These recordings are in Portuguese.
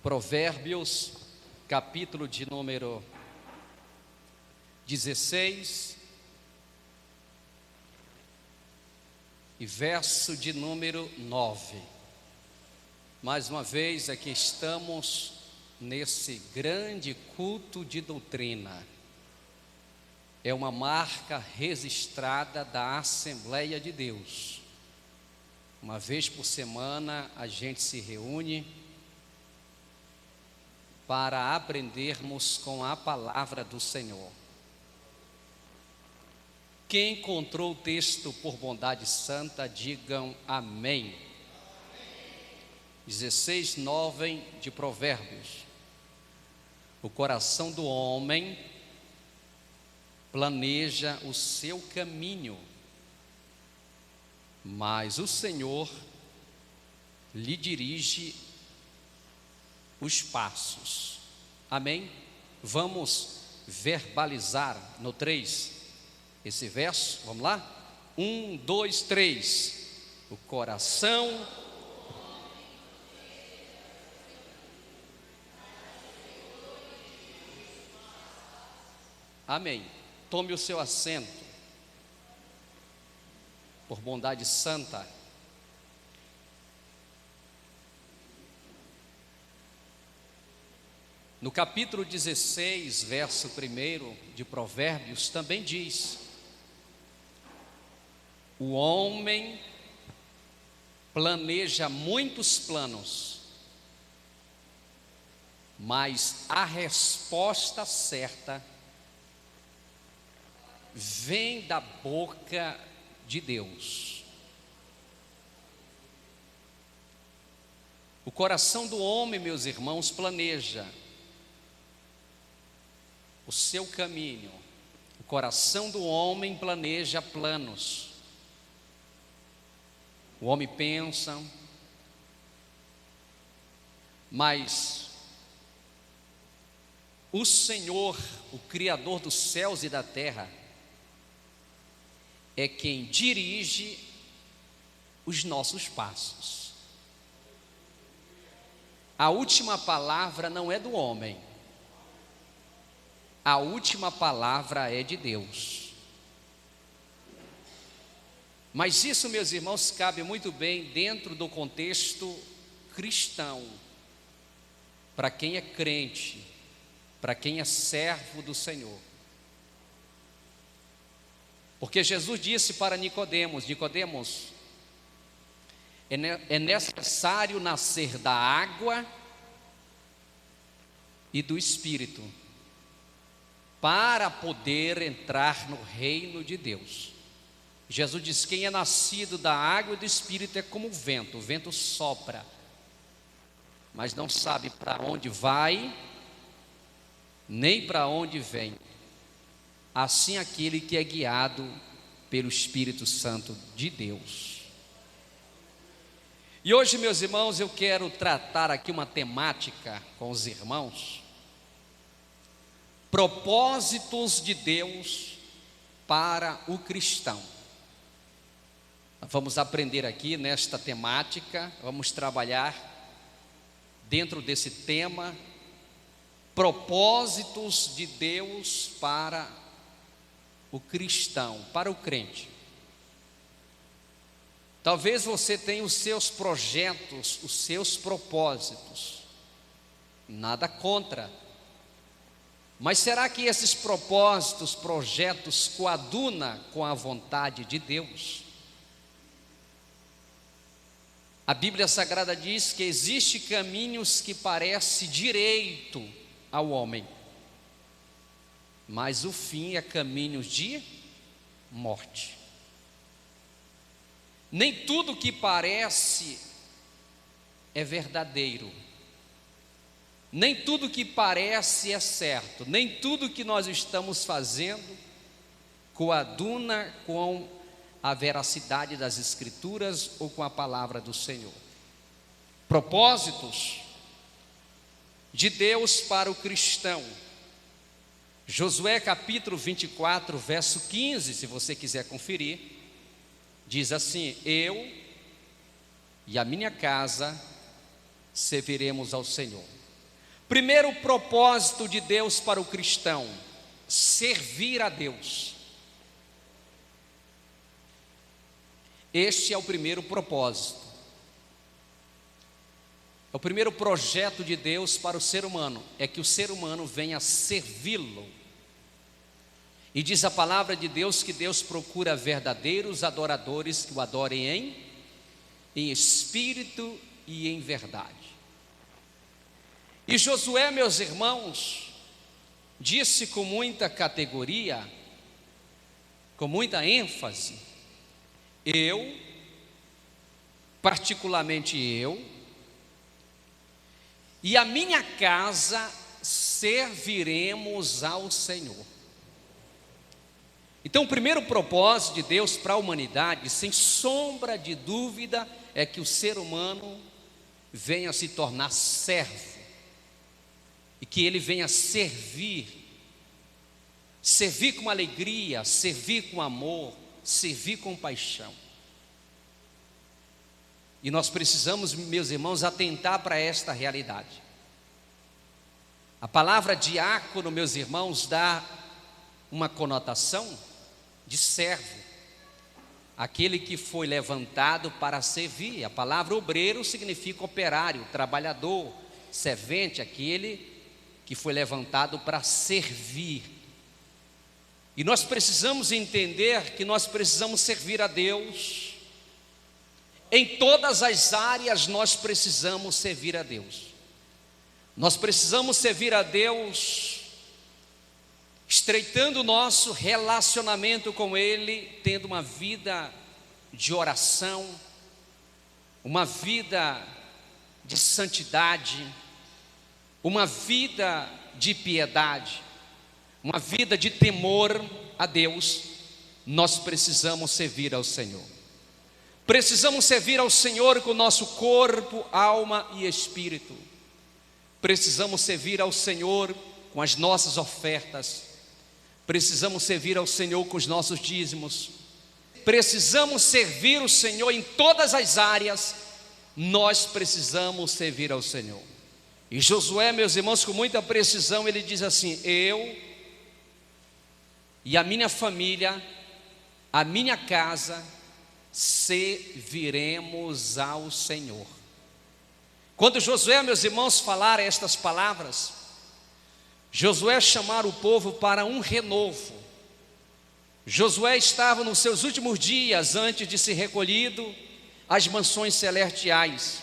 Provérbios, capítulo de número 16 e verso de número 9. Mais uma vez aqui estamos nesse grande culto de doutrina. É uma marca registrada da Assembleia de Deus. Uma vez por semana a gente se reúne para aprendermos com a palavra do Senhor. Quem encontrou o texto por bondade santa, digam amém. 16:9 de Provérbios. O coração do homem planeja o seu caminho, mas o Senhor lhe dirige os passos. Amém? Vamos verbalizar no 3 esse verso, vamos lá? 1, 2, 3. O coração Amém. Tome o seu assento, por bondade santa. No capítulo 16, verso 1 de Provérbios, também diz: o homem planeja muitos planos, mas a resposta certa vem da boca de Deus. O coração do homem, meus irmãos, planeja o seu caminho. O coração do homem planeja planos. O homem pensa, mas o Senhor, o Criador dos céus e da terra, é quem dirige os nossos passos. A última palavra não é do homem. A última palavra é de Deus. Mas isso, meus irmãos, cabe muito bem dentro do contexto cristão, para quem é crente, para quem é servo do Senhor. Porque Jesus disse para Nicodemos: Nicodemos, é necessário nascer da água e do Espírito para poder entrar no reino de Deus. Jesus diz: quem é nascido da água e do Espírito é como o vento sopra, mas não sabe para onde vai, nem para onde vem. Assim aquele que é guiado pelo Espírito Santo de Deus. E hoje, meus irmãos, eu quero tratar aqui uma temática com os irmãos: propósitos de Deus para o cristão. Vamos aprender aqui nesta temática, vamos trabalhar dentro desse tema, propósitos de Deus para o cristão, para o crente. Talvez você tenha os seus projetos, os seus propósitos, nada contra. Mas será que esses propósitos, projetos coadunam com a vontade de Deus? A Bíblia Sagrada diz que existem caminhos que parecem direito ao homem, mas o fim é caminhos de morte. Nem tudo que parece é verdadeiro. Nem tudo que parece é certo. Nem tudo que nós estamos fazendo coaduna com a veracidade das Escrituras ou com a palavra do Senhor. Propósitos de Deus para o cristão. Josué capítulo 24, verso 15, se você quiser conferir, diz assim: eu e a minha casa serviremos ao Senhor. Primeiro propósito de Deus para o cristão: servir a Deus. Este é o primeiro propósito. O primeiro projeto de Deus para o ser humano é que o ser humano venha servi-lo. E diz a palavra de Deus que Deus procura verdadeiros adoradores que o adorem em espírito e em verdade. E Josué, meus irmãos, disse com muita categoria, com muita ênfase: particularmente eu, e a minha casa serviremos ao Senhor. Então, o primeiro propósito de Deus para a humanidade, sem sombra de dúvida, é que o ser humano venha se tornar servo, e que ele venha servir com alegria, servir com amor, servir com paixão. E nós precisamos, meus irmãos, atentar para esta realidade. A palavra diácono, meus irmãos, dá uma conotação de servo, aquele que foi levantado para servir. A palavra obreiro significa operário, trabalhador, servente, aquele que foi levantado para servir. E nós precisamos entender que nós precisamos servir a Deus. Em todas as áreas nós precisamos servir a Deus. Nós precisamos servir a Deus estreitando o nosso relacionamento com Ele, tendo uma vida de oração, uma vida de santidade, uma vida de piedade, uma vida de temor a Deus. Nós precisamos servir ao Senhor. Precisamos servir ao Senhor com o nosso corpo, alma e espírito. Precisamos servir ao Senhor com as nossas ofertas. Precisamos servir ao Senhor com os nossos dízimos. Precisamos servir o Senhor em todas as áreas. Nós precisamos servir ao Senhor. E Josué, meus irmãos, com muita precisão, ele diz assim: eu e a minha família, a minha casa, serviremos ao Senhor. Quando Josué, meus irmãos, falar estas palavras, Josué chamar o povo para um renovo. Josué estava nos seus últimos dias antes de ser recolhido às mansões celestiais,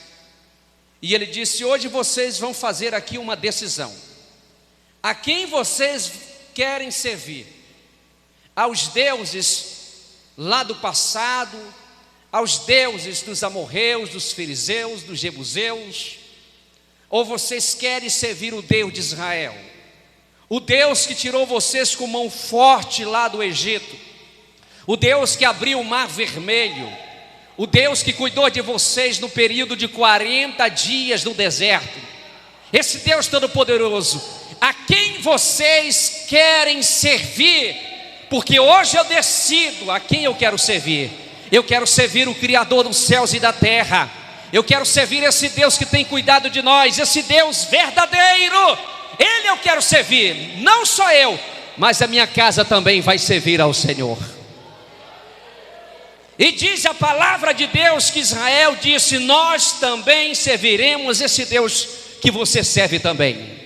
e ele disse: hoje vocês vão fazer aqui uma decisão. A quem vocês querem servir? Aos deuses lá do passado, aos deuses dos amorreus, dos fariseus, dos jebuseus? Ou vocês querem servir o Deus de Israel, o Deus que tirou vocês com mão forte lá do Egito, o Deus que abriu o mar vermelho, o Deus que cuidou de vocês no período de 40 dias no deserto? Esse Deus todo-poderoso, a quem vocês querem servir? Porque hoje eu decido a quem eu quero servir. Eu quero servir o Criador dos céus e da terra. Eu quero servir esse Deus que tem cuidado de nós, esse Deus verdadeiro. Ele eu quero servir, não só eu, mas a minha casa também vai servir ao Senhor. E diz a palavra de Deus que Israel disse: nós também serviremos esse Deus que você serve também.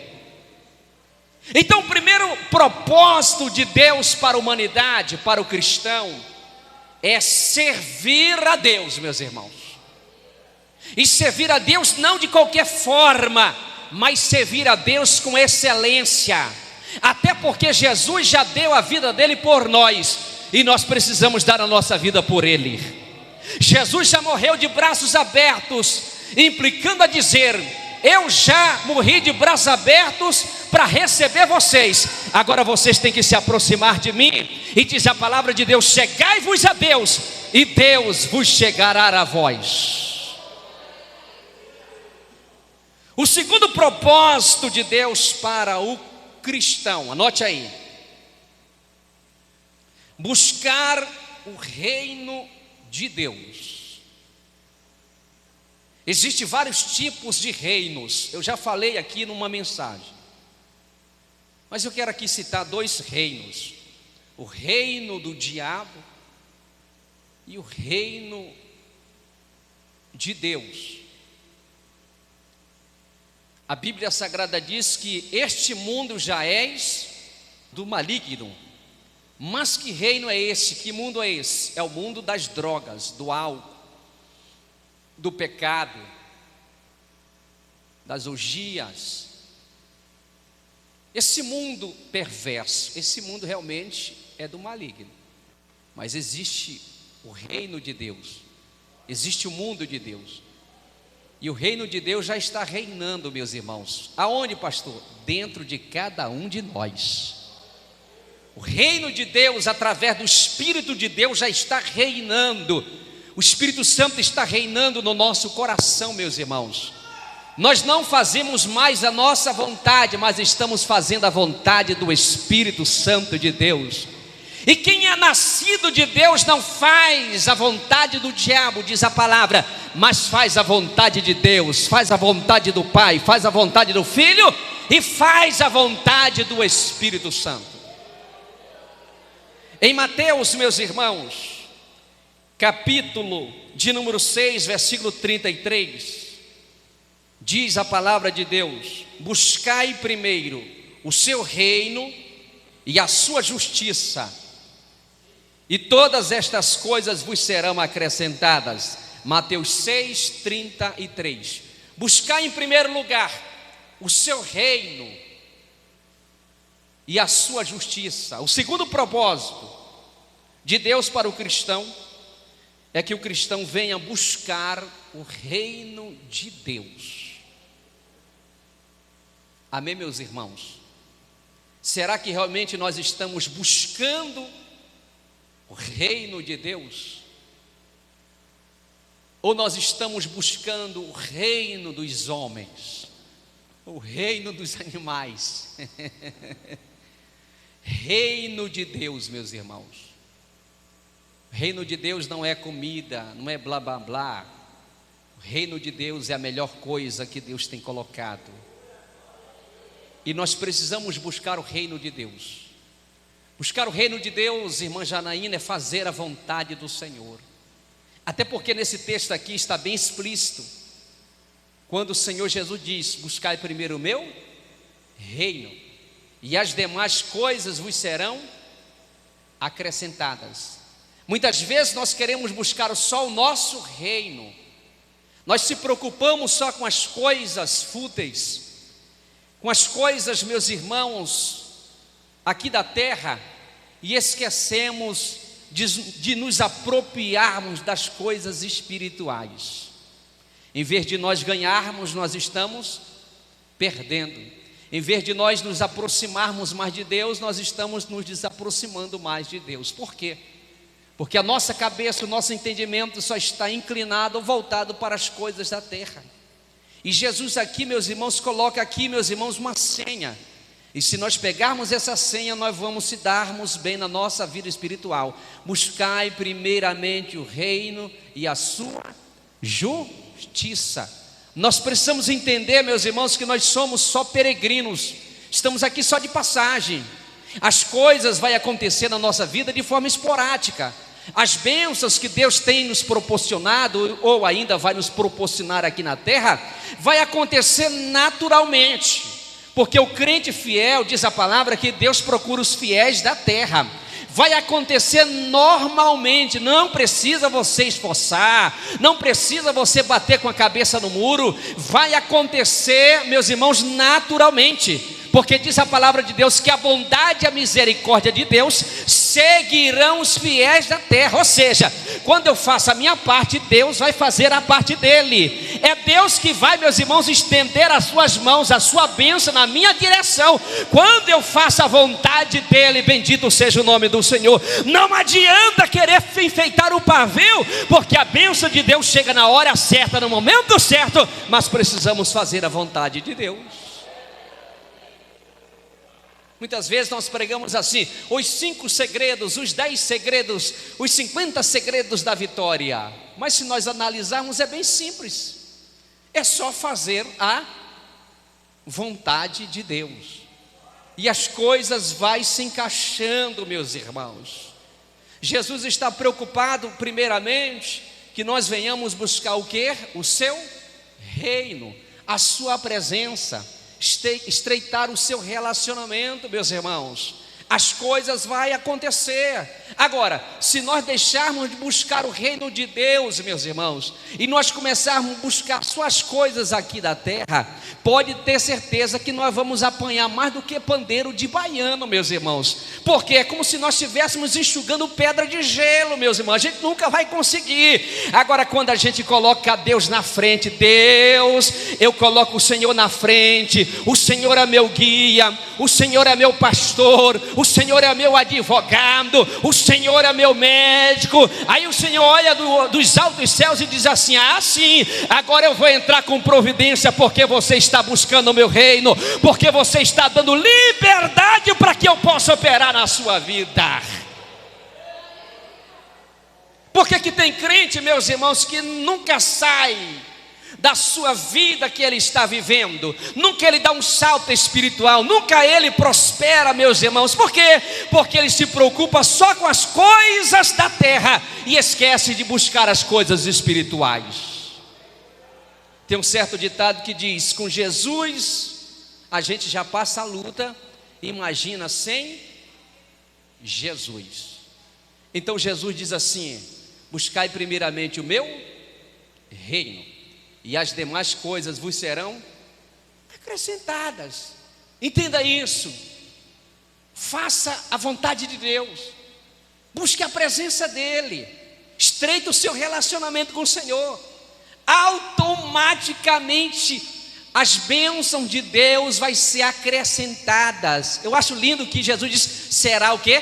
Então, o primeiro propósito de Deus para a humanidade, para o cristão, é servir a Deus, meus irmãos. E servir a Deus não de qualquer forma, mas servir a Deus com excelência. Até porque Jesus já deu a vida dele por nós, e nós precisamos dar a nossa vida por ele. Jesus já morreu de braços abertos, implicando a dizer: eu já morri de braços abertos para receber vocês. Agora vocês têm que se aproximar de mim. E diz a palavra de Deus: chegai-vos a Deus, e Deus vos chegará a vós. O segundo propósito de Deus para o cristão, anote aí: buscar o reino de Deus. Existem vários tipos de reinos. Eu já falei aqui numa mensagem. Mas eu quero aqui citar 2 reinos: o reino do diabo e o reino de Deus. A Bíblia Sagrada diz que este mundo já és do maligno. Mas que reino é esse? Que mundo é esse? É o mundo das drogas, do álcool, do pecado, das orgias. Esse mundo perverso, esse mundo realmente é do maligno. Mas existe o reino de Deus, existe o mundo de Deus. E o reino de Deus já está reinando, meus irmãos. Aonde, pastor? Dentro de cada um de nós. O reino de Deus, através do Espírito de Deus, já está reinando. O Espírito Santo está reinando no nosso coração, meus irmãos. Nós não fazemos mais a nossa vontade, mas estamos fazendo a vontade do Espírito Santo de Deus. E quem é nascido de Deus não faz a vontade do diabo, diz a palavra, mas faz a vontade de Deus, faz a vontade do Pai, faz a vontade do Filho e faz a vontade do Espírito Santo. Em Mateus, meus irmãos, capítulo de número 6, versículo 33, diz a palavra de Deus: buscai primeiro o seu reino e a sua justiça, e todas estas coisas vos serão acrescentadas. Mateus 6, 33. Buscai em primeiro lugar o seu reino e a sua justiça. O segundo propósito de Deus para o cristão é que o cristão venha buscar o reino de Deus. Amém, meus irmãos? Será que realmente nós estamos buscando o reino de Deus? Ou nós estamos buscando o reino dos homens, o reino dos animais? Reino de Deus, meus irmãos. Reino de Deus não é comida, não é blá blá blá. O reino de Deus é a melhor coisa que Deus tem colocado. E nós precisamos buscar o reino de Deus. Buscar o reino de Deus, irmã Janaína, é fazer a vontade do Senhor. Até porque nesse texto aqui está bem explícito, quando o Senhor Jesus diz: buscai primeiro o meu reino, e as demais coisas vos serão acrescentadas. Muitas vezes nós queremos buscar só o nosso reino, nós se preocupamos só com as coisas fúteis, com as coisas, meus irmãos, aqui da terra, e esquecemos de nos apropriarmos das coisas espirituais. Em vez de nós ganharmos, nós estamos perdendo. Em vez de nós nos aproximarmos mais de Deus, nós estamos nos desaproximando mais de Deus. Por quê? Porque a nossa cabeça, o nosso entendimento só está inclinado, voltado para as coisas da terra. E Jesus aqui, meus irmãos, coloca aqui, meus irmãos, uma senha. E se nós pegarmos essa senha, nós vamos se darmos bem na nossa vida espiritual. Buscai primeiramente o reino e a sua justiça. Nós precisamos entender, meus irmãos, que nós somos só peregrinos. Estamos aqui só de passagem. As coisas vão acontecer na nossa vida de forma esporádica. As bênçãos que Deus tem nos proporcionado, ou ainda vai nos proporcionar aqui na terra, vai acontecer naturalmente, porque o crente fiel, diz a palavra, que Deus procura os fiéis da terra. Vai acontecer normalmente, não precisa você esforçar, não precisa você bater com a cabeça no muro, vai acontecer, meus irmãos, naturalmente. Porque diz a palavra de Deus que a bondade e a misericórdia de Deus seguirão os fiéis da terra. Ou seja, quando eu faço a minha parte, Deus vai fazer a parte dele. É Deus que vai, meus irmãos, estender as suas mãos, a sua bênção na minha direção. Quando eu faço a vontade dele, bendito seja o nome do Senhor. Não adianta querer enfeitar o pavio, porque a bênção de Deus chega na hora certa, no momento certo. Mas precisamos fazer a vontade de Deus. Muitas vezes nós pregamos assim: os 5 segredos, os 10 segredos, os 50 segredos da vitória. Mas se nós analisarmos, é bem simples. É só fazer a vontade de Deus. E as coisas vai se encaixando, meus irmãos. Jesus está preocupado, primeiramente, que nós venhamos buscar o quê? O seu reino, a sua presença, estreitar o seu relacionamento, meus irmãos. As coisas vão acontecer. Agora, se nós deixarmos de buscar o reino de Deus, meus irmãos, e nós começarmos a buscar suas coisas aqui da terra, pode ter certeza que nós vamos apanhar mais do que pandeiro de baiano, meus irmãos. Porque é como se nós estivéssemos enxugando pedra de gelo, meus irmãos. A gente nunca vai conseguir. Agora, quando a gente coloca Deus na frente, Deus, eu coloco o Senhor na frente, o Senhor é meu guia, o Senhor é meu pastor, o Senhor é meu advogado, o Senhor é meu médico. Aí o Senhor olha dos altos céus e diz assim: ah, sim, agora eu vou entrar com providência, porque você está buscando o meu reino, porque você está dando liberdade para que eu possa operar na sua vida. Porque que tem crente, meus irmãos, que nunca sai da sua vida que ele está vivendo, nunca ele dá um salto espiritual, nunca ele prospera, meus irmãos. Por quê? Porque ele se preocupa só com as coisas da terra e esquece de buscar as coisas espirituais. Tem um certo ditado que diz: com Jesus a gente já passa a luta, imagina sem Jesus. Então Jesus diz assim: buscai primeiramente o meu reino, e as demais coisas vos serão acrescentadas. Entenda isso. Faça a vontade de Deus, busque a presença dEle, estreite o seu relacionamento com o Senhor. Automaticamente as bênçãos de Deus vai ser acrescentadas. Eu acho lindo que Jesus diz: será o quê?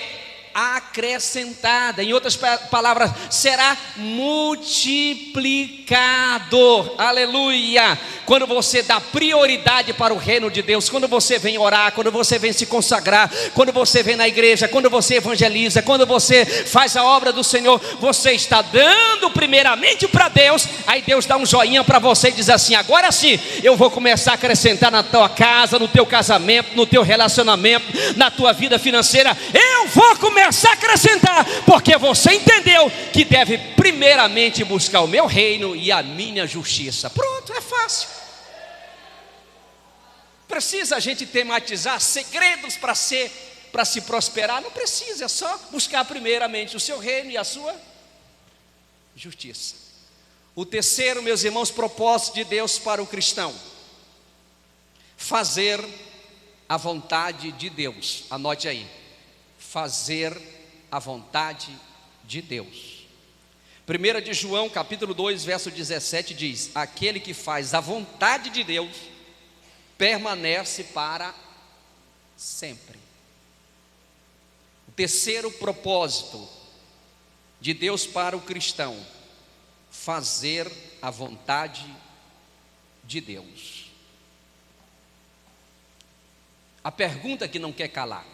Acrescentada. Em outras palavras, será multiplicado. Aleluia. Quando você dá prioridade para o reino de Deus, quando você vem orar, quando você vem se consagrar, quando você vem na igreja, quando você evangeliza, quando você faz a obra do Senhor, você está dando primeiramente para Deus. Aí Deus dá um joinha para você e diz assim: agora sim, eu vou começar a acrescentar na tua casa, no teu casamento, no teu relacionamento, na tua vida financeira. Eu vou começar a acrescentar, porque você entendeu que deve primeiramente buscar o meu reino e a minha justiça. Pronto, é fácil. Precisa a gente tematizar segredos para se prosperar? Não precisa, é só buscar primeiramente o seu reino e a sua justiça. O terceiro, meus irmãos, propósito de Deus para o cristão: fazer a vontade de Deus. Anote aí: fazer a vontade de Deus. 1 de João capítulo 2 verso 17 diz: aquele que faz a vontade de Deus permanece para sempre. O terceiro propósito de Deus para o cristão: fazer a vontade de Deus. A pergunta que não quer calar: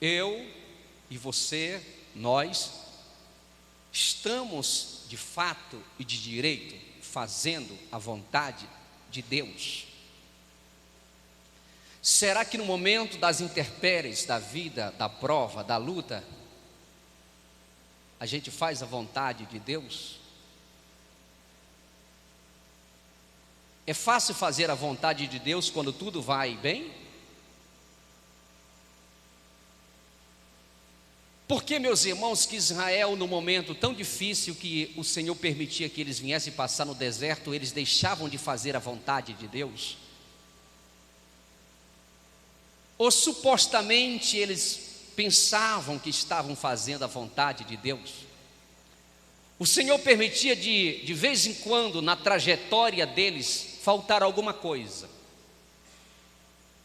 eu e você, nós, estamos de fato e de direito fazendo a vontade de Deus? Será que no momento das intempéries da vida, da prova, da luta, a gente faz a vontade de Deus? É fácil fazer a vontade de Deus quando tudo vai bem? Porque, meus irmãos, que Israel, no momento tão difícil que o Senhor permitia que eles viessem passar no deserto, eles deixavam de fazer a vontade de Deus? Ou supostamente eles pensavam que estavam fazendo a vontade de Deus? O Senhor permitia de vez em quando, na trajetória deles, faltar alguma coisa.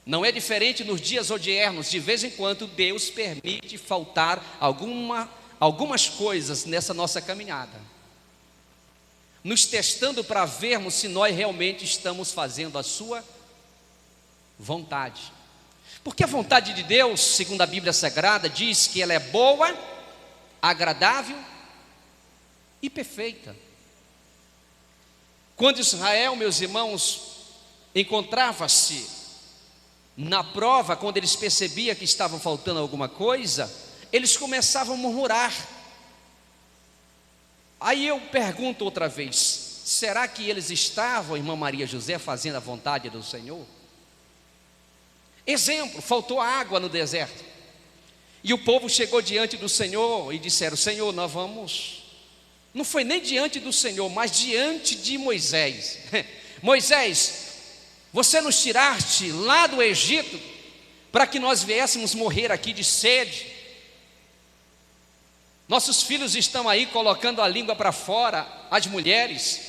Não é diferente nos dias odiernos. De vez em quando Deus permite faltar algumas coisas nessa nossa caminhada, nos testando para vermos se nós realmente estamos fazendo a sua vontade. Porque a vontade de Deus, segundo a Bíblia Sagrada, diz que ela é boa, agradável e perfeita. Quando Israel, meus irmãos, encontrava-se na prova, quando eles percebiam que estava faltando alguma coisa, eles começavam a murmurar. Aí eu pergunto outra vez: será que eles estavam, irmã Maria José, fazendo a vontade do Senhor? Exemplo, faltou água no deserto, e o povo chegou diante do Senhor e disseram: Senhor, nós vamos... Não foi nem diante do Senhor, mas diante de Moisés. Moisés, você nos tiraste lá do Egito para que nós viéssemos morrer aqui de sede. Nossos filhos estão aí colocando a língua para fora, as mulheres.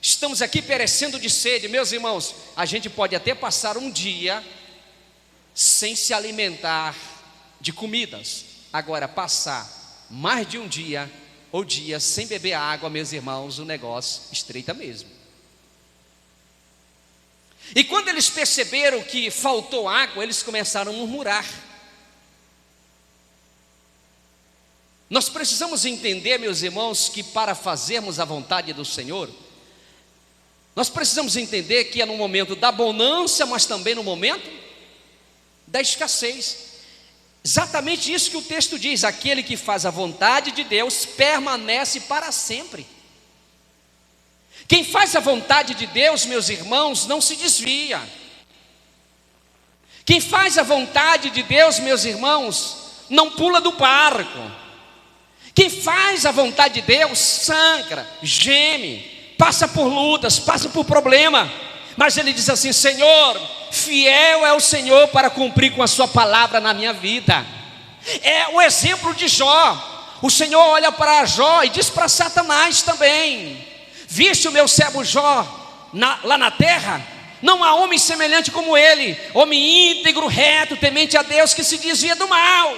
Estamos aqui perecendo de sede. Meus irmãos, a gente pode até passar um dia sem se alimentar de comidas. Agora, passar mais de um dia ou dias sem beber água, meus irmãos, o negócio estreita mesmo. E quando eles perceberam que faltou água, eles começaram a murmurar. Nós precisamos entender, meus irmãos, que para fazermos a vontade do Senhor, nós precisamos entender que é no momento da bonança, mas também no momento da escassez. Exatamente isso que o texto diz: aquele que faz a vontade de Deus permanece para sempre. Quem faz a vontade de Deus, meus irmãos, não se desvia. Quem faz a vontade de Deus, meus irmãos, não pula do barco. Quem faz a vontade de Deus sangra, geme, passa por lutas, passa por problema, mas ele diz assim: Senhor, fiel é o Senhor para cumprir com a sua palavra na minha vida. É o exemplo de Jó. O Senhor olha para Jó e diz para Satanás também: viste o meu servo Jó lá na terra? Não há homem semelhante como ele, homem íntegro, reto, temente a Deus, que se desvia do mal.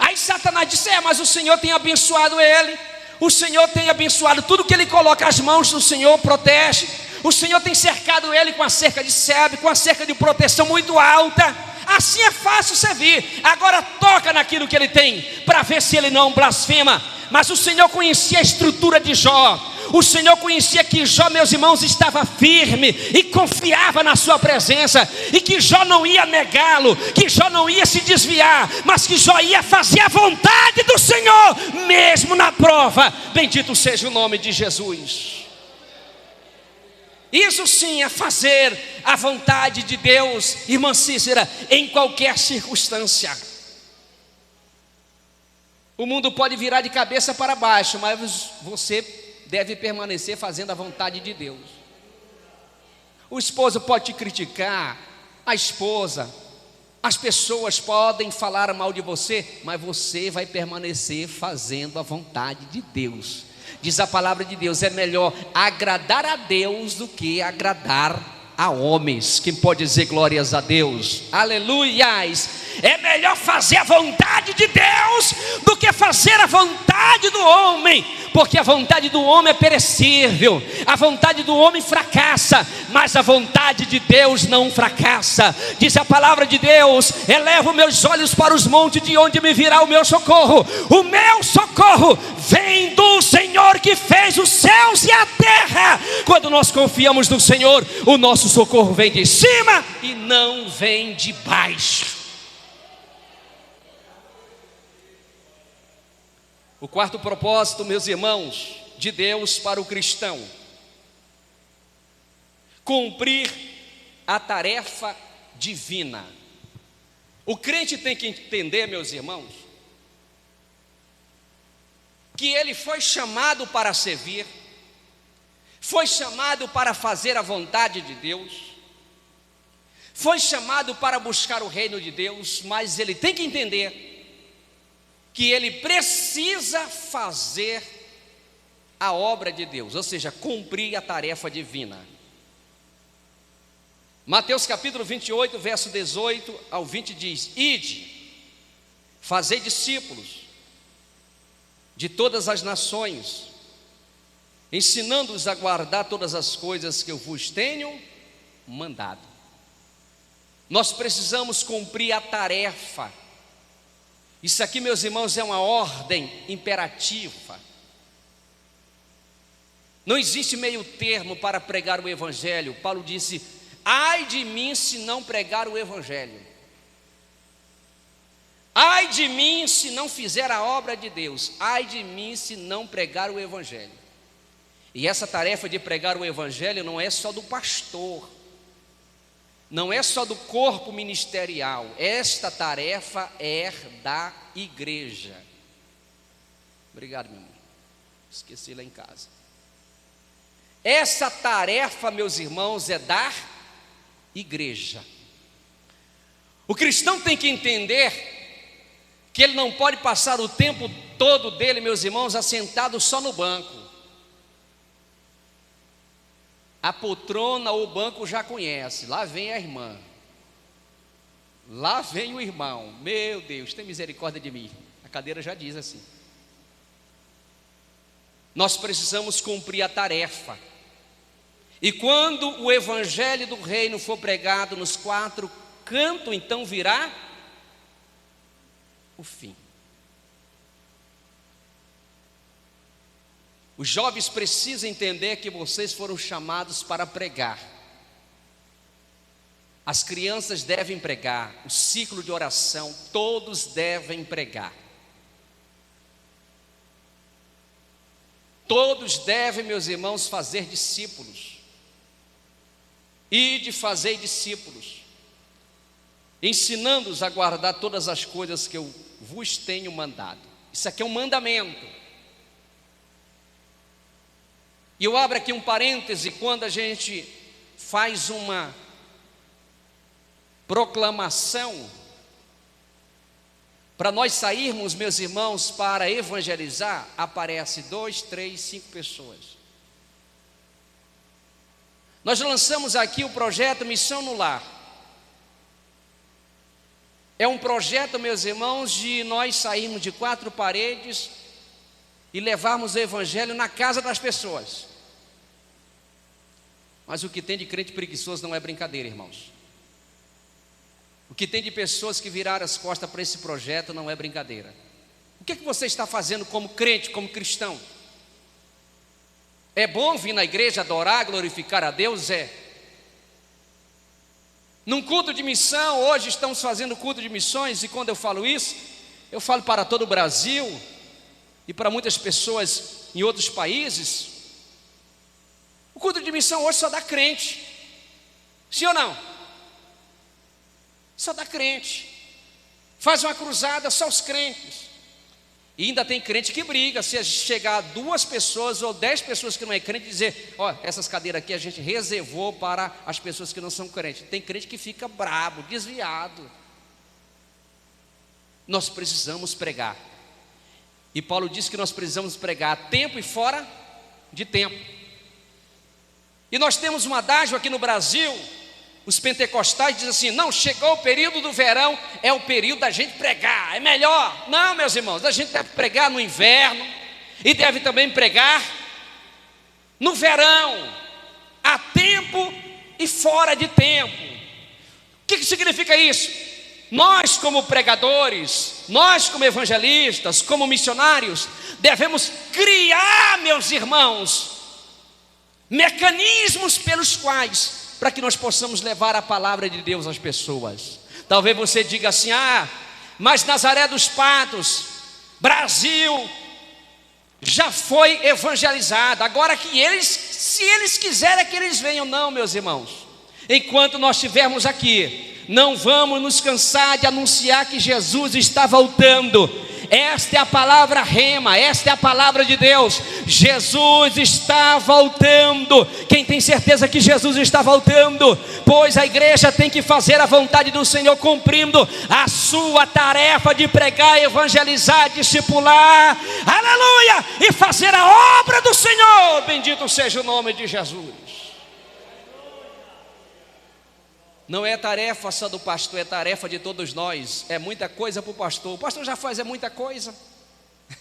Aí Satanás disse: mas o Senhor tem abençoado ele, o Senhor tem abençoado tudo que ele coloca as mãos do Senhor, protege. O Senhor tem cercado ele com a cerca de sebe, com a cerca de proteção muito alta. Assim é fácil servir. Agora toca naquilo que ele tem, para ver se ele não blasfema. Mas o Senhor conhecia a estrutura de Jó. O Senhor conhecia que Jó, meus irmãos, estava firme e confiava na sua presença, e que Jó não ia negá-lo, que Jó não ia se desviar, mas que Jó ia fazer a vontade do Senhor, mesmo na prova. Bendito seja o nome de Jesus. Isso sim é fazer a vontade de Deus, irmã Cícera, em qualquer circunstância. O mundo pode virar de cabeça para baixo, mas você deve permanecer fazendo a vontade de Deus. O esposo pode te criticar, a esposa, as pessoas podem falar mal de você, mas você vai permanecer fazendo a vontade de Deus. Diz a palavra de Deus: é melhor agradar a Deus do que agradar a homens. Quem pode dizer glórias a Deus? Aleluias! É melhor fazer a vontade de Deus do que fazer a vontade do homem, porque a vontade do homem é perecível, a vontade do homem fracassa, mas a vontade de Deus não fracassa. Diz a palavra de Deus: elevo meus olhos para os montes, de onde me virá o meu socorro. O meu socorro vem do Senhor que fez os céus e a terra. Quando nós confiamos no Senhor, o nosso socorro vem de cima e não vem de baixo. O quarto propósito, meus irmãos, de Deus para o cristão: cumprir a tarefa divina. O crente tem que entender, meus irmãos, que ele foi chamado para servir, foi chamado para fazer a vontade de Deus, foi chamado para buscar o reino de Deus, mas ele tem que entender que ele precisa fazer a obra de Deus, ou seja, cumprir a tarefa divina. Mateus capítulo 28, verso 18 ao 20 diz: ide, fazei discípulos de todas as nações, ensinando-os a guardar todas as coisas que eu vos tenho mandado. Nós precisamos cumprir a tarefa. Isso aqui, meus irmãos, é uma ordem imperativa. Não existe meio termo para pregar o evangelho. Paulo disse: ai de mim se não pregar o evangelho. Ai de mim se não fizer a obra de Deus. Ai de mim se não pregar o evangelho. E essa tarefa de pregar o evangelho não é só do pastor, não é só do corpo ministerial. Esta tarefa é da igreja. Obrigado, meu irmão. Esqueci lá em casa. Essa tarefa, meus irmãos, é da igreja. O cristão tem que entender que ele não pode passar o tempo todo dele, meus irmãos, assentado só no banco. A poltrona ou o banco já conhece. Lá vem a irmã, lá vem o irmão. Meu Deus, tem misericórdia de mim. A cadeira já diz assim. Nós precisamos cumprir a tarefa. E quando o evangelho do reino for pregado nos quatro cantos, então virá o fim. Os jovens precisam entender que vocês foram chamados para pregar. As crianças devem pregar, o ciclo de oração, todos devem pregar. Todos devem, meus irmãos, fazer discípulos. Ide fazer discípulos, ensinando-os a guardar todas as coisas que eu vos tenho mandado. Isso aqui é um mandamento. E eu abro aqui um parêntese, quando a gente faz uma proclamação, para nós sairmos, meus irmãos, para evangelizar, aparece 2, 3, 5 pessoas. Nós lançamos aqui o projeto Missão no Lar. É um projeto, meus irmãos, de nós sairmos de 4 paredes e levarmos o evangelho na casa das pessoas. Mas o que tem de crente preguiçoso não é brincadeira, irmãos. O que tem de pessoas que viraram as costas para esse projeto não é brincadeira. O que você está fazendo como crente, como cristão? É bom vir na igreja adorar, glorificar a Deus? É. Num culto de missão, hoje estamos fazendo culto de missões, e quando eu falo isso, eu falo para todo o Brasil e para muitas pessoas em outros países. O culto de missão hoje só dá crente. Sim ou não? Só dá crente. Faz uma cruzada, só os crentes. E ainda tem crente que briga. Se chegar 2 pessoas ou 10 pessoas que não é crente, dizer: ó, essas cadeiras aqui a gente reservou para as pessoas que não são crentes. Tem crente que fica brabo, desviado. Nós precisamos pregar. E Paulo diz que nós precisamos pregar a tempo e fora de tempo. E nós temos uma adágio aqui no Brasil. Os pentecostais dizem assim: não, chegou o período do verão, é o período da gente pregar, é melhor. Não, meus irmãos, a gente deve pregar no inverno e deve também pregar no verão, a tempo e fora de tempo. O que significa isso? Nós como pregadores, nós como evangelistas, como missionários, devemos criar, meus irmãos, mecanismos pelos quais para que nós possamos levar a palavra de Deus às pessoas. Talvez você diga assim: ah, mas Nazaré dos Patos, Brasil, já foi evangelizado, agora que eles, se eles quiserem, é que eles venham. Não, meus irmãos, enquanto nós estivermos aqui, não vamos nos cansar de anunciar que Jesus está voltando. Esta é a palavra rema, esta é a palavra de Deus. Jesus está voltando. Quem tem certeza que Jesus está voltando? Pois a igreja tem que fazer a vontade do Senhor, cumprindo a sua tarefa de pregar, evangelizar, discipular, aleluia, e fazer a obra do Senhor. Bendito seja o nome de Jesus. Não é tarefa só do pastor, é tarefa de todos nós. É muita coisa para o pastor. O pastor já faz muita coisa.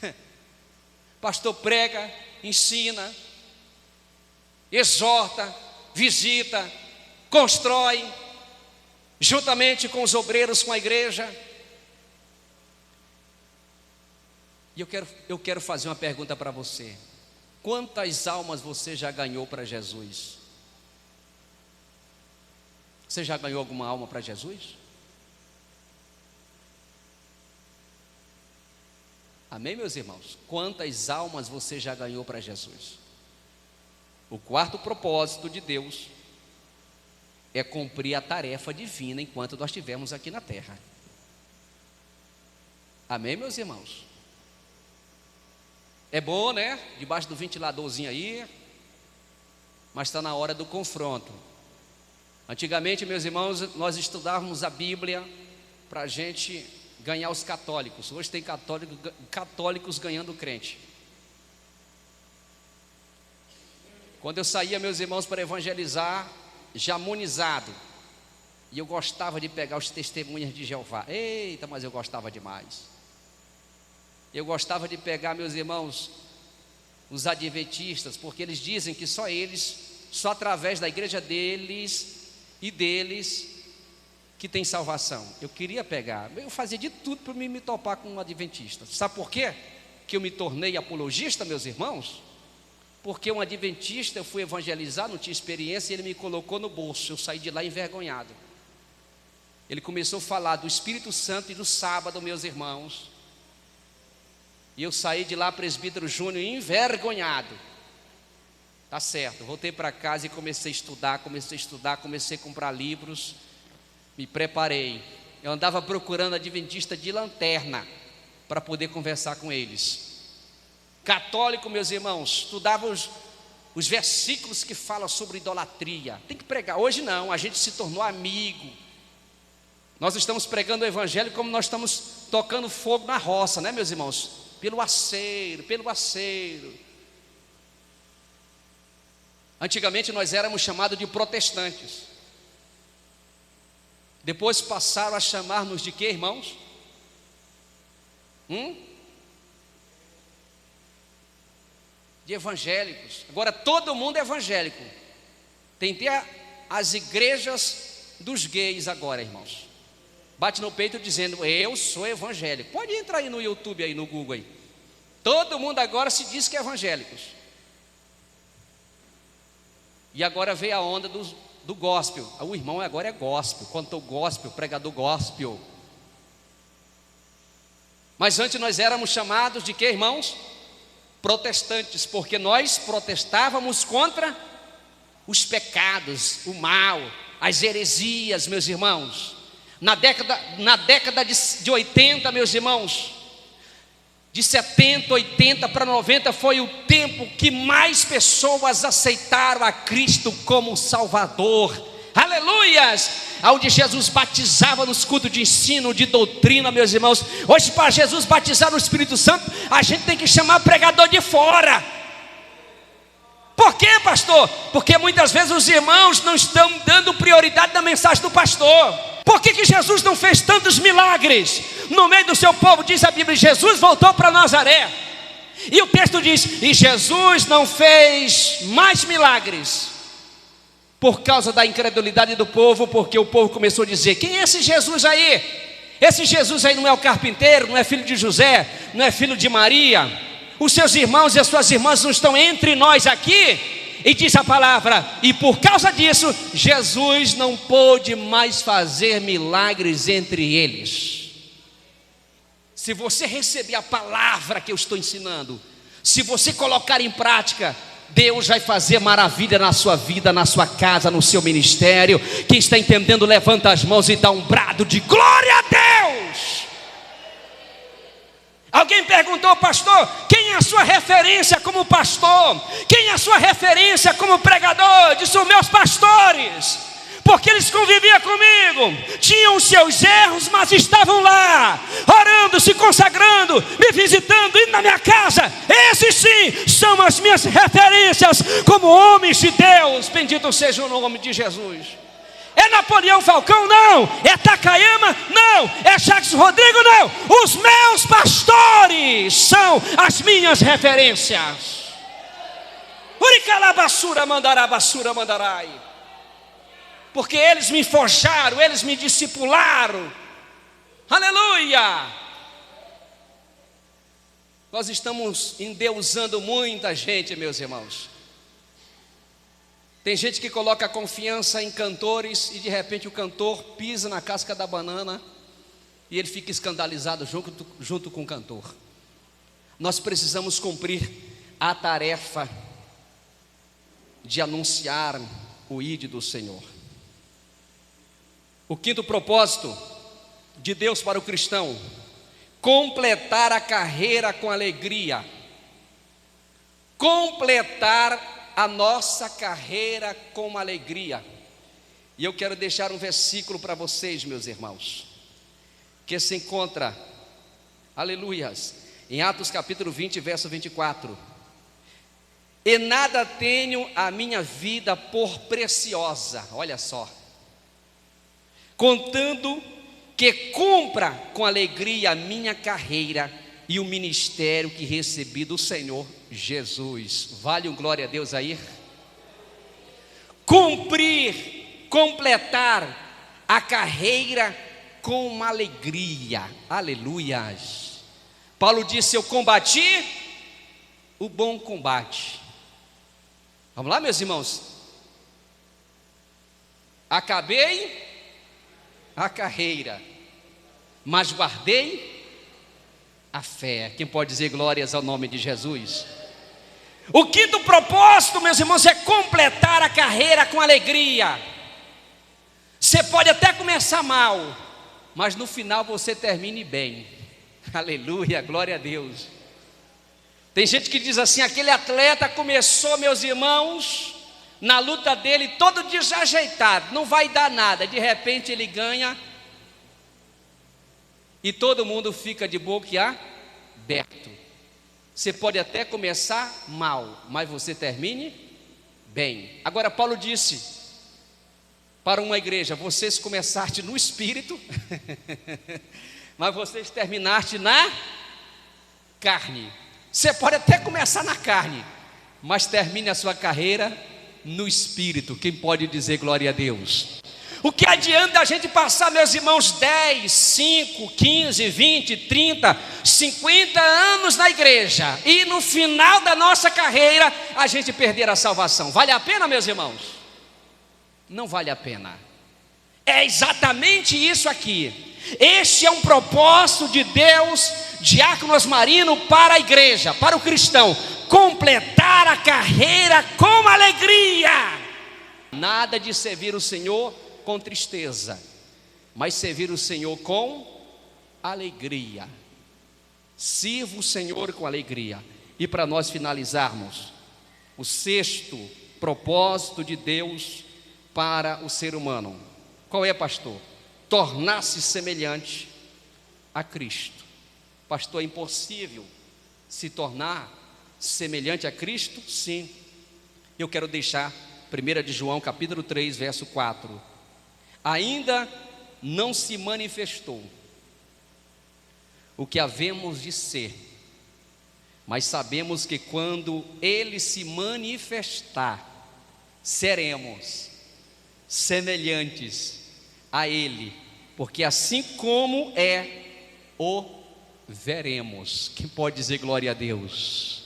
O pastor prega, ensina, exorta, visita, constrói, juntamente com os obreiros, com a igreja. E eu quero fazer uma pergunta para você. Quantas almas você já ganhou para Jesus? Você já ganhou alguma alma para Jesus? Amém, meus irmãos? Quantas almas você já ganhou para Jesus? O quarto propósito de Deus é cumprir a tarefa divina enquanto nós estivermos aqui na terra. Amém, meus irmãos? É bom, né? Debaixo do ventiladorzinho aí, mas está na hora do confronto. Antigamente, meus irmãos, nós estudávamos a Bíblia para a gente ganhar os católicos. Hoje tem católicos ganhando crente. Quando eu saía, meus irmãos, para evangelizar, jamunizado, e eu gostava de pegar os testemunhas de Jeová. Eita, mas eu gostava demais. Eu gostava de pegar, meus irmãos, os adventistas, porque eles dizem que só eles, só através da igreja deles e deles, que tem salvação. Eu queria pegar, eu fazia de tudo para me topar com um adventista. Sabe por quê que eu me tornei apologista, meus irmãos? Porque um adventista, eu fui evangelizar, não tinha experiência, e ele me colocou no bolso. Eu saí de lá envergonhado. Ele começou a falar do Espírito Santo e do sábado, meus irmãos. E eu saí de lá, presbítero Júnior, envergonhado. Tá certo, voltei para casa e comecei a estudar, comecei a comprar livros, me preparei. Eu andava procurando adventista de lanterna para poder conversar com eles. Católico, meus irmãos, estudava os versículos que falam sobre idolatria. Tem que pregar. Hoje não, a gente se tornou amigo. Nós estamos pregando o evangelho como nós estamos tocando fogo na roça, né, meus irmãos? Pelo aceiro. Antigamente nós éramos chamados de protestantes. Depois passaram a chamar-nos de quê, irmãos? De evangélicos. Agora todo mundo é evangélico. Tem até as igrejas dos gays agora, irmãos. Bate no peito dizendo, eu sou evangélico. Pode entrar aí no YouTube, aí no Google aí. Todo mundo agora se diz que é evangélicos. E agora veio a onda do gospel. O irmão agora é gospel, cantor gospel, pregador gospel. Mas antes nós éramos chamados de quê, irmãos? Protestantes, porque nós protestávamos contra os pecados, o mal, as heresias, meus irmãos. Na década de 80, meus irmãos, de 70, 80 para 90 foi o tempo que mais pessoas aceitaram a Cristo como Salvador. Aleluias! Onde Jesus batizava nos cultos de ensino, de doutrina, meus irmãos. Hoje, para Jesus batizar no Espírito Santo, a gente tem que chamar pregador de fora. Por quê, pastor? Porque muitas vezes os irmãos não estão dando prioridade na mensagem do pastor. Por que Jesus não fez tantos milagres no meio do seu povo? Diz a Bíblia, Jesus voltou para Nazaré. E o texto diz, e Jesus não fez mais milagres por causa da incredulidade do povo, porque o povo começou a dizer, quem é esse Jesus aí? Esse Jesus aí não é o carpinteiro, não é filho de José, não é filho de Maria? Os seus irmãos e as suas irmãs não estão entre nós aqui? E diz a palavra, e por causa disso, Jesus não pôde mais fazer milagres entre eles. Se você receber a palavra que eu estou ensinando, se você colocar em prática, Deus vai fazer maravilha na sua vida, na sua casa, no seu ministério. Quem está entendendo, levanta as mãos e dá um brado de glória a Deus. Alguém perguntou, pastor, quem é a sua referência como pastor? Quem é a sua referência como pregador? Disse, os meus pastores, porque eles conviviam comigo, tinham os seus erros, mas estavam lá, orando, se consagrando, me visitando, indo na minha casa. Esses sim são as minhas referências como homens de Deus. Bendito seja o nome de Jesus. É Napoleão Falcão? Não. É Takayama? Não. É Jacques Rodrigo? Não. Os meus pastores são as minhas referências. Uricalabassura mandarabassura mandarai. Porque eles me forjaram, eles me discipularam. Aleluia. Nós estamos endeusando muita gente, meus irmãos. Tem gente que coloca a confiança em cantores e de repente o cantor pisa na casca da banana e ele fica escandalizado junto com o cantor. Nós precisamos cumprir a tarefa de anunciar o ID do Senhor. O quinto propósito de Deus para o cristão: completar a carreira com alegria. Completar a nossa carreira com alegria. E eu quero deixar um versículo para vocês, meus irmãos, que se encontra, aleluias, em Atos capítulo 20, verso 24. E nada tenho a minha vida por preciosa, olha só, contando que cumpra com alegria a minha carreira e o ministério que recebi do Senhor Jesus. Vale um glória a Deus aí? Cumprir, completar a carreira com uma alegria, aleluias. Paulo disse: eu combati o bom combate. Vamos lá, meus irmãos. Acabei a carreira, mas guardei a fé. Quem pode dizer glórias ao nome de Jesus? O quinto propósito, meus irmãos, é completar a carreira com alegria. Você pode até começar mal, mas no final você termine bem. Aleluia, glória a Deus. Tem gente que diz assim: aquele atleta começou, meus irmãos, na luta dele todo desajeitado, não vai dar nada. De repente ele ganha e todo mundo fica de boca aberta. Você pode até começar mal, mas você termine bem. Agora Paulo disse para uma igreja: vocês começaste no espírito mas vocês terminaste na carne. Você pode até começar na carne, mas termine a sua carreira no espírito. Quem pode dizer glória a Deus? O que adianta a gente passar, meus irmãos, 10, 5, 15, 20, 30, 50 anos na igreja e no final da nossa carreira a gente perder a salvação? Vale a pena, meus irmãos? Não vale a pena. É exatamente isso aqui. Este é um propósito de Deus, Diácono Osmarino, para a igreja, para o cristão: completar a carreira com alegria. Nada de servir o Senhor com tristeza, mas servir o Senhor com alegria. Sirva o Senhor com alegria. E para nós finalizarmos, o sexto propósito de Deus para o ser humano, qual é, pastor? Tornar-se semelhante a Cristo. Pastor, é impossível se tornar semelhante a Cristo? Sim. Eu quero deixar 1 de João capítulo 3, verso 4. Ainda não se manifestou o que havemos de ser, mas sabemos que quando Ele se manifestar, seremos semelhantes a Ele, porque assim como é, o veremos. Quem pode dizer glória a Deus?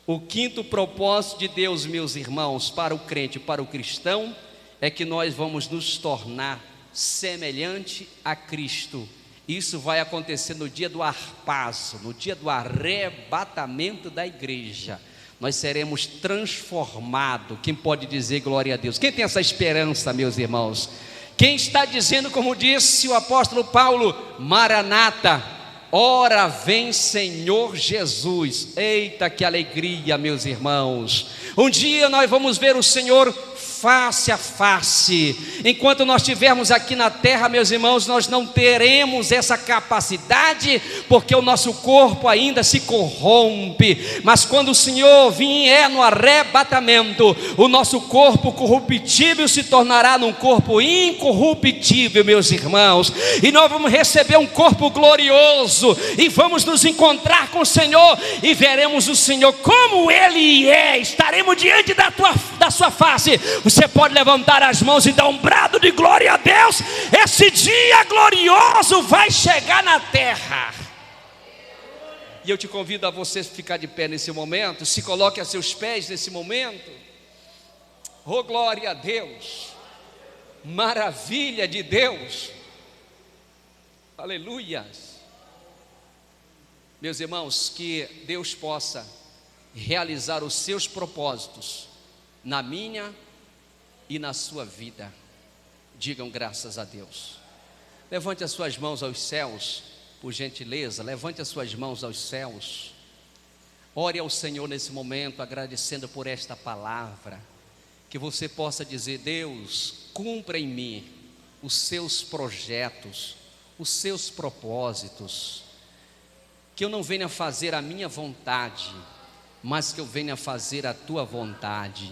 O quinto propósito de Deus, meus irmãos, para o crente, para o cristão, é que nós vamos nos tornar semelhante a Cristo. Isso vai acontecer no dia do harpazo, no dia do arrebatamento da igreja. Nós seremos transformados. Quem pode dizer glória a Deus? Quem tem essa esperança, meus irmãos? Quem está dizendo, como disse o apóstolo Paulo: Maranata, ora vem Senhor Jesus. Eita, que alegria, meus irmãos. Um dia nós vamos ver o Senhor face a face. Enquanto nós estivermos aqui na terra, meus irmãos, nós não teremos essa capacidade, porque o nosso corpo ainda se corrompe. Mas quando o Senhor vier no arrebatamento, o nosso corpo corruptível se tornará num corpo incorruptível, meus irmãos, e nós vamos receber um corpo glorioso, e vamos nos encontrar com o Senhor, e veremos o Senhor como Ele é. Estaremos diante da sua face. Você pode levantar as mãos e dar um brado de glória a Deus. Esse dia glorioso vai chegar na terra. E eu te convido a você ficar de pé nesse momento. Se coloque a seus pés nesse momento. Oh, glória a Deus. Maravilha de Deus. Aleluias. Meus irmãos, que Deus possa realizar os seus propósitos na minha e na sua vida. Digam graças a Deus. Levante as suas mãos aos céus, por gentileza. Levante as suas mãos aos céus. Ore ao Senhor nesse momento, agradecendo por esta palavra. Que você possa dizer: Deus, cumpra em mim os seus projetos, os seus propósitos. Que eu não venha fazer a minha vontade, mas que eu venha fazer a tua vontade.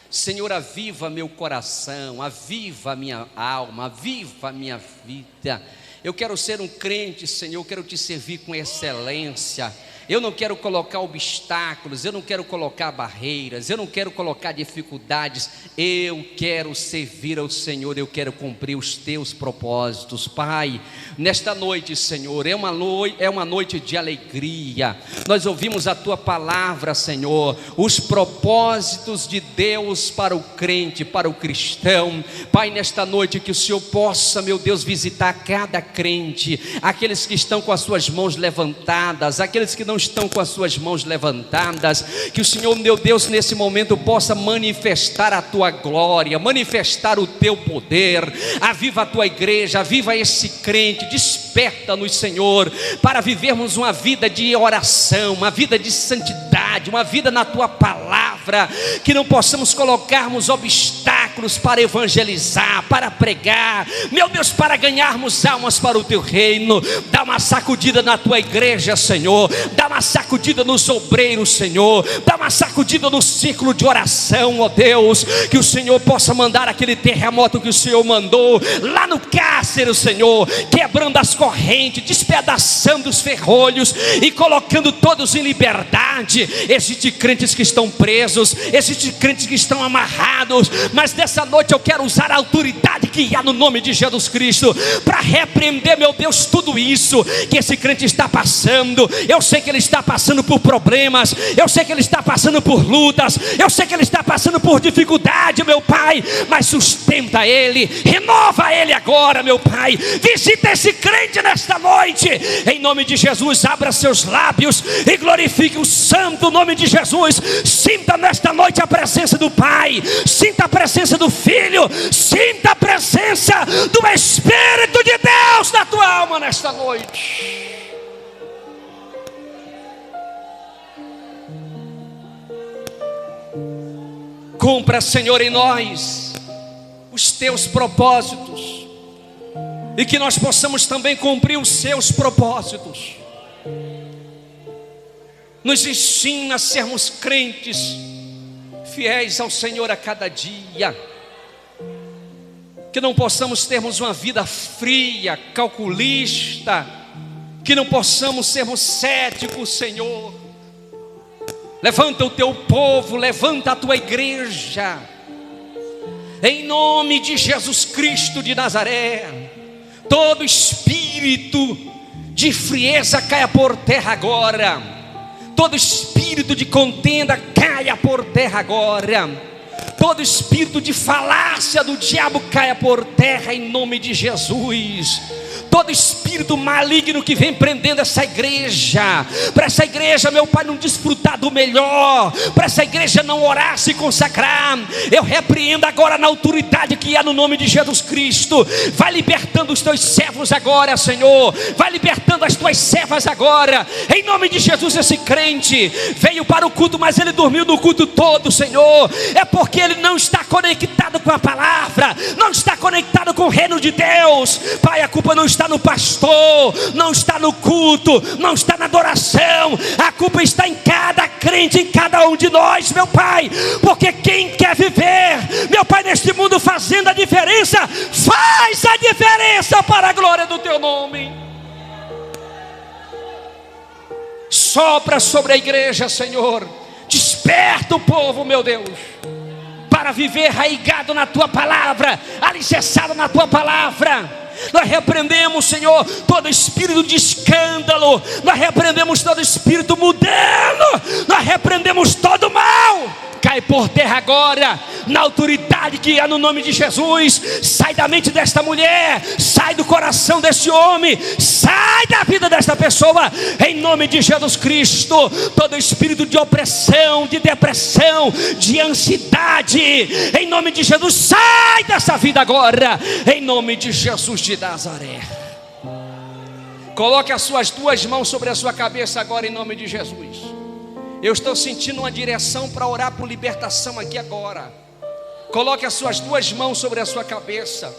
Senhor, aviva meu coração, aviva a minha alma, aviva a minha vida. Eu quero ser um crente, Senhor, eu quero te servir com excelência. Eu não quero colocar obstáculos, eu não quero colocar barreiras, eu não quero colocar dificuldades. Eu quero servir ao Senhor, eu quero cumprir os teus propósitos. Pai, nesta noite, Senhor, é uma noite de alegria. Nós ouvimos a tua palavra, Senhor, os propósitos de Deus para o crente, para o cristão. Pai, nesta noite que o Senhor possa, meu Deus, visitar cada crente, aqueles que estão com as suas mãos levantadas, aqueles que não estão com as suas mãos levantadas. Que o Senhor, meu Deus, nesse momento possa manifestar a tua glória, manifestar o teu poder. Aviva a tua igreja, aviva esse crente, desperta-nos, Senhor, para vivermos uma vida de oração, uma vida de santidade, uma vida na tua palavra. Que não possamos colocarmos obstáculos para evangelizar, para pregar, meu Deus, para ganharmos almas para o teu reino. Dá uma sacudida na tua igreja, Senhor. Dá uma sacudida nos obreiros, Senhor. Dá uma sacudida no círculo de oração, ó Deus. Que o Senhor possa mandar aquele terremoto que o Senhor mandou lá no Cárcere, Senhor, quebrando as correntes, despedaçando os ferrolhos e colocando todos em liberdade. Existem crentes que estão presos, existem crentes que estão amarrados, mas nessa noite eu quero usar a autoridade que há no nome de Jesus Cristo para repreender, meu Deus, tudo isso que esse crente está passando. Eu sei que ele está passando por problemas, eu sei que ele está passando por lutas, eu sei que ele está passando por dificuldade, meu Pai, mas sustenta ele, renova ele agora, meu Pai. Visita esse crente nesta noite, em nome de Jesus. Abra seus lábios e glorifique o santo nome de Jesus. Sinta nesta noite a presença do Pai, sinta a presença do Filho, sinta a presença do Espírito de Deus na tua alma nesta noite. Cumpra, Senhor, em nós os teus propósitos, e que nós possamos também cumprir os seus propósitos. Nos ensina a sermos crentes fiéis ao Senhor a cada dia. Que não possamos termos uma vida fria, calculista. Que não possamos sermos céticos, Senhor. Levanta o teu povo, levanta a tua igreja, em nome de Jesus Cristo de Nazaré. Todo espírito de frieza caia por terra agora. Todo espírito de contenda caia por terra agora. Todo espírito de falácia do diabo caia por terra em nome de Jesus. Todo espírito maligno que vem prendendo essa igreja, para essa igreja, meu Pai, não desfrutar do melhor, para essa igreja não orar, se consagrar, eu repreendo agora na autoridade que há no nome de Jesus Cristo. Vai libertando os teus servos agora, Senhor. Vai libertando as tuas servas agora, em nome de Jesus. Esse crente veio para o culto, mas ele dormiu no culto todo, Senhor. É porque ele não está conectado com a palavra, não está conectado com o reino de Deus. Pai, a culpa não está no pastor, não está no culto, não está na adoração. A culpa está em cada crente, em cada um de nós, meu Pai. Porque quem quer viver, meu Pai, neste mundo fazendo a diferença, faz a diferença para a glória do teu nome. Sopra sobre a igreja, Senhor. Desperta o povo, meu Deus, para viver arraigado na tua palavra, alicerçado na tua palavra. Nós repreendemos, Senhor, todo espírito de escândalo, nós repreendemos todo espírito mudando, nós repreendemos todo mal. Cai por terra agora, na autoridade que há no nome de Jesus. Sai da mente desta mulher, sai do coração deste homem, sai da vida desta pessoa, em nome de Jesus Cristo. Todo espírito de opressão, de depressão, de ansiedade, em nome de Jesus, sai dessa vida agora, em nome de Jesus de Nazaré. Coloque as suas duas mãos sobre a sua cabeça agora, em nome de Jesus. Eu estou sentindo uma direção para orar por libertação aqui agora. Coloque as suas duas mãos sobre a sua cabeça,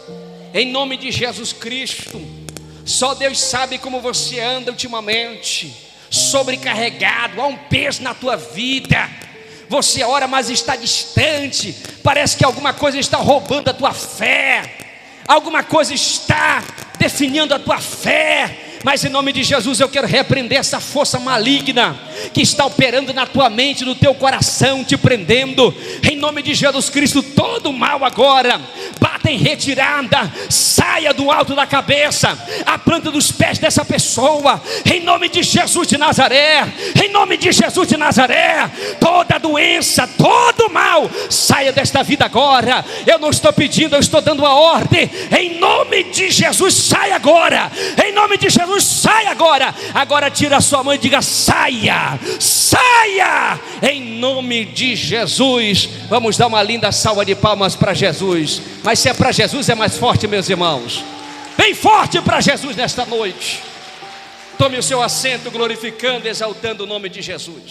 em nome de Jesus Cristo. Só Deus sabe como você anda ultimamente, sobrecarregado, há um peso na tua vida. Você ora, mas está distante, parece que alguma coisa está roubando a tua fé, alguma coisa está definindo a tua fé. Mas em nome de Jesus eu quero repreender essa força maligna que está operando na tua mente, no teu coração, te prendendo. Em nome de Jesus Cristo, todo mal agora bata em retirada, saia do alto da cabeça, a planta dos pés dessa pessoa, em nome de Jesus de Nazaré. Em nome de Jesus de Nazaré, toda doença, todo mal, saia desta vida agora. Eu não estou pedindo, eu estou dando a ordem. Em nome de Jesus, sai agora. Em nome de Jesus, sai agora. Agora tira a sua mão e diga: saia, saia, em nome de Jesus. Vamos dar uma linda salva de palmas para Jesus. Mas se é para Jesus, é mais forte, meus irmãos. Bem forte para Jesus nesta noite. Tome o seu assento, glorificando, exaltando o nome de Jesus.